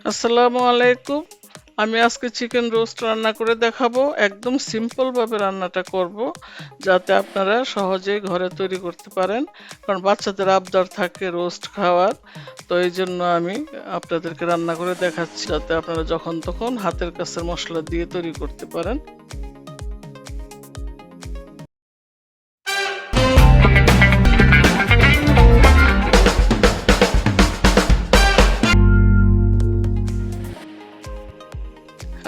আসসালামু আলাইকুম। আমি আজকে চিকেন রোস্ট রান্না করে দেখাবো। একদম সিম্পল ভাবে রান্নাটা করব, যাতে আপনারা সহজেই ঘরে তৈরি করতে পারেন। কারণ বাচ্চাদের আবদার থাকে রোস্ট খাওয়ার। তো এই জন্য আমি আপনাদেরকে রান্না করে দেখাচ্ছি, যাতে আপনারা যখন তখন হাতের কাছে মশলা দিয়ে তৈরি করতে পারেন।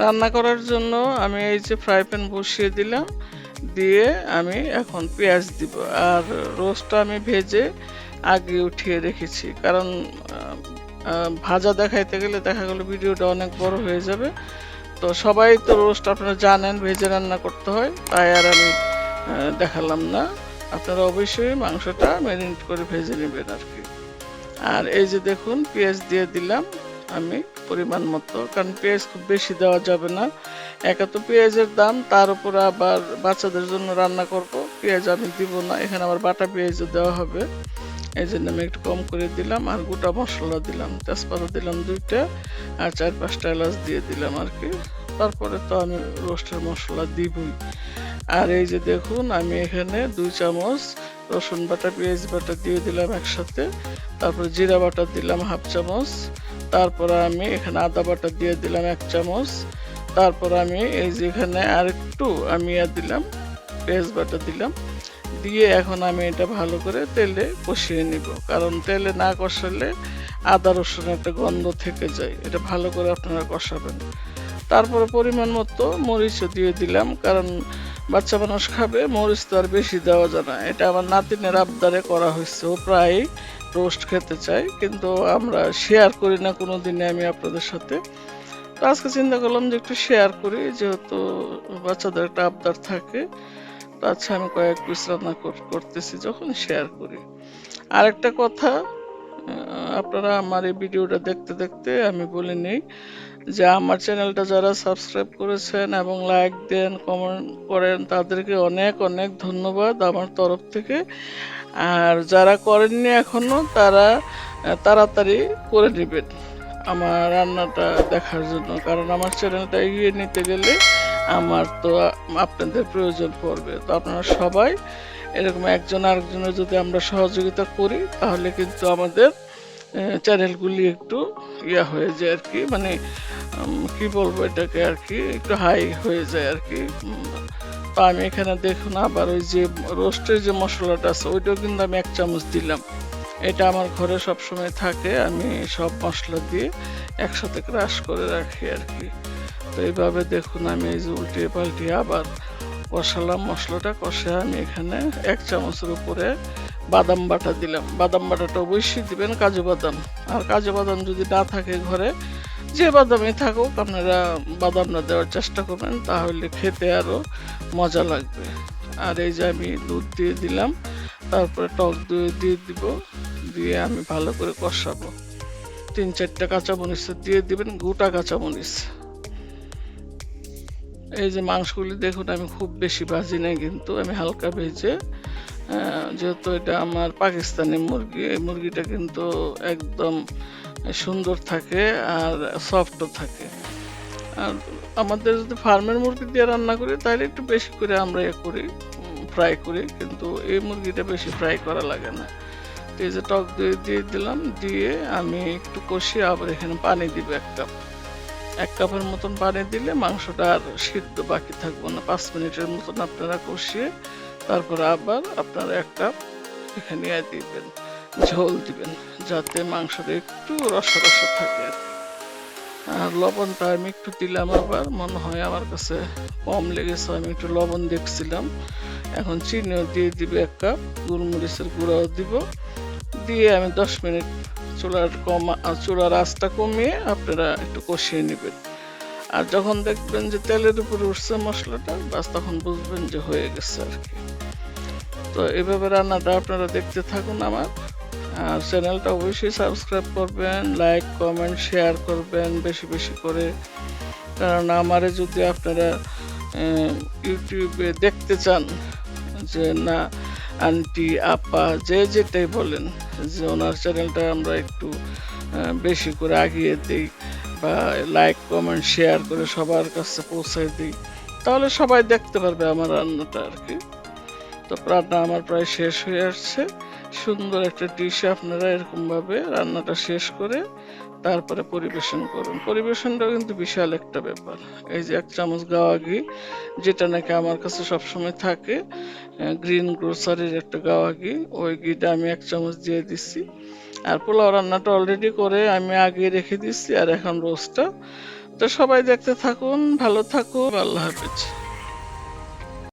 রান্না করার জন্য আমি এই যে ফ্রাই প্যান বসিয়ে দিলাম, দিয়ে আমি এখন পেঁয়াজ দিব। আর রোস্টটা আমি ভেজে আগে উঠিয়ে রেখেছি, কারণ ভাজা দেখাইতে গেলে দেখা গেল ভিডিওটা অনেক বড় হয়ে যাবে। তো সবাই তো রোস্ট আপনারা জানেন ভেজে রান্না করতে হয়, তাই আর আমি দেখালাম না। আপনারা অবশ্যই মাংসটা ম্যারিনেট করে ভেজে নেবেন আর কি। আর এই যে দেখুন, পেঁয়াজ দিয়ে দিলাম আমি পরিমাণ মতো, কারণ পেঁয়াজ খুব বেশি দেওয়া যাবে না। একা তো পেঁয়াজের দাম, তার উপর আবার বাচ্চাদের জন্য রান্না করব, পেঁয়াজ আমি দিব না। এখানে আবার বাটা পেঁয়াজও দেওয়া হবে, এই জন্য আমি একটু কম করে দিলাম। আর গোটা মশলা দিলাম, তেজপাতা দিলাম 2টা, আর 4-5টা এলাচ দিয়ে দিলাম আর কি। তারপরে তো আমি রোস্টের মশলা দিবই। আর এই যে দেখুন, আমি এখানে 2 চামচ রসুন বাটা পেঁয়াজ বাটা দিয়ে দিলাম একসাথে। তারপর জিরা বাটা দিলাম 1/2 চামচ। তারপর আমি এখানে আদা বাটা দিয়ে দিলাম 1 চামচ। তারপর আমি এই যে এখানে আর একটু আমি দিলাম পেঁয়াজ বাটা দিলাম। দিয়ে এখন আমি এটা ভালো করে তেলে কষিয়ে নিব, কারণ তেলে না কষালে আদা রসুনের একটা গন্ধ থেকে যায়। এটা ভালো করে আপনারা কষাবেন। তারপরে পরিমাণ মতো মরিচও দিয়ে দিলাম, কারণ বাচ্চা মানুষ খাবে, মরিচ তো আর বেশি দেওয়া যায় না। এটা আমার নাতিনের আবদারে করা হয়েছে, ও প্রায় রোস্ট খেতে চাই, কিন্তু আমরা শেয়ার করি না কোনো দিনে আমি আপনাদের সাথে। তো আজকে চিন্তা করলাম যে একটু শেয়ার করি, যেহেতু বাচ্চাদের একটা আবদার থাকে। তো আচ্ছা, আমি কয়েক পিস রান্না করতেছি যখন শেয়ার করি। আর একটা কথা, আপনারা আমার এই ভিডিওটা দেখতে দেখতে আমি বলে নিই যে আমার চ্যানেলটা যারা সাবস্ক্রাইব করেছেন এবং লাইক দেন, কমেন্ট করেন, তাদেরকে অনেক অনেক ধন্যবাদ আমার তরফ থেকে। আর যারা করেননি এখনো, তারা তাড়াতাড়ি করে নেবেন আমার রান্নাটা দেখার জন্য, কারণ আমার চ্যানেলটা এগিয়ে নিতে গেলে আমার তো আপনাদের প্রয়োজন পড়বে। তো আপনারা সবাই এরকম একজন আরেকজনের যদি আমরা সহযোগিতা করি, তাহলে কিন্তু আমাদের চ্যানেলগুলি একটু ইয়া হয়ে যায় আর কি, মানে কি বলবো এটাকে আর কি, একটু হাই হয়ে যায় আর কি। তো আমি এখানে দেখুন আবার ওই যে রোস্টের যে মশলাটা আছে, ওইটাও কিন্তু আমি 1 চামচ দিলাম। এটা আমার ঘরে সবসময় থাকে, আমি সব মশলা দিয়ে একসাথে ক্রাশ করে রাখি আর কি। তো এইভাবে দেখুন আমি এই যে উল্টিয়ে পাল্টিয়ে আবার কষালাম, মশলাটা কষে আমি এখানে 1 চামচের উপরে বাদাম বাটা দিলাম। বাদাম বাটাটা অবশ্যই দিবেন, কাজু বাদাম। আর কাজু বাদাম যদি না থাকে ঘরে, যে বাদামই থাকুক, আপনারা বাদামটা দেওয়ার চেষ্টা করবেন, তাহলে খেতে আরও মজা লাগবে। আর এই যে আমি দুধ দিয়ে দিলাম, তারপরে টক দই দিয়ে দিব, দিয়ে আমি ভালো করে কষাবো। 3-4টা কাঁচামরিচ দিয়ে দিবেন, গোটা কাঁচামরিচ। এই যে মাংসগুলি দেখুন, আমি খুব বেশি ভাজি নাই, কিন্তু আমি হালকা ভেজে, যেহেতু এটা আমার পাকিস্তানি মুরগি, এই মুরগিটা কিন্তু একদম সুন্দর থাকে আর সফটও থাকে। আর আমাদের যদি ফার্মের মুরগি দিয়ে রান্না করি, তাহলে একটু বেশি করে আমরা করি, ফ্রাই করি, কিন্তু এই মুরগিটা বেশি ফ্রাই করা লাগে না। তো এই যে টক দই দিয়ে দিলাম, দিয়ে আমি একটু কষিয়ে আবার এখানে পানি দিব 1 কাপ। 1 কাপের মতন পানি দিলে মাংসটা আর সিদ্ধ বাকি থাকবো না। 5 মিনিটের মতন আপনারা কষিয়ে তারপরে আবার আপনারা 1 কাপ এখানে দিবেন, ঝোল দিবেন, যাতে মাংসটা একটু রসা রসা থাকে। আর লবণটা আমি একটু দিলাম, আবার মনে হয় আমার কাছে কম লেগেছে, আমি একটু লবণ দেখছিলাম। এখন চিনিও দিয়ে দিবে 1 কাপ, গোলমরিচের গুঁড়াও দিব, দিয়ে আমি 10 মিনিট চুলার আঁচটা কমিয়ে আপনারা একটু কষিয়ে নেবেন। আর যখন দেখবেন যে তেলের উপরে উঠছে মশলাটা, বাস তখন বুঝবেন যে হয়ে গেছে আর কি। তো এভাবে রান্নাটা আপনারা দেখতে থাকুন আমার। আর চ্যানেলটা অবশ্যই সাবস্ক্রাইব করবেন, লাইক কমেন্ট শেয়ার করবেন বেশি বেশি করে, কারণ আমারে যদি আপনারা ইউটিউবে দেখতে চান, যে না আন্টি আপা যে যেটাই বলেন, যে ওনার চ্যানেলটা আমরা একটু বেশি করে আগিয়ে দিই, বা লাইক কমেন্ট শেয়ার করে সবার কাছে পৌঁছে দিই, তাহলে সবাই দেখতে পারবে আমার রান্নাটা আর কি। তো রান্না আমার প্রায় শেষ হয়ে আসছে। সুন্দর একটা ডিশে আপনারা এরকমভাবে রান্নাটা শেষ করে তারপরে পরিবেশন করুন। পরিবেশনটাও কিন্তু বিশাল একটা ব্যাপার। এই যে 1 চামচ গাওয়া ঘি, যেটা নাকি আমার কাছে সবসময় থাকে, গ্রিন গ্রোসারির একটা গাওয়া ঘি, ওই ঘিটা আমি 1 চামচ দিয়ে দিচ্ছি। আর পোলাও রান্নাটা অলরেডি করে আমি আগে রেখে দিচ্ছি, আর এখন রোস্টটা। তো সবাই দেখতে থাকুন, ভালো থাকুন, আল্লাহ হাফেজ।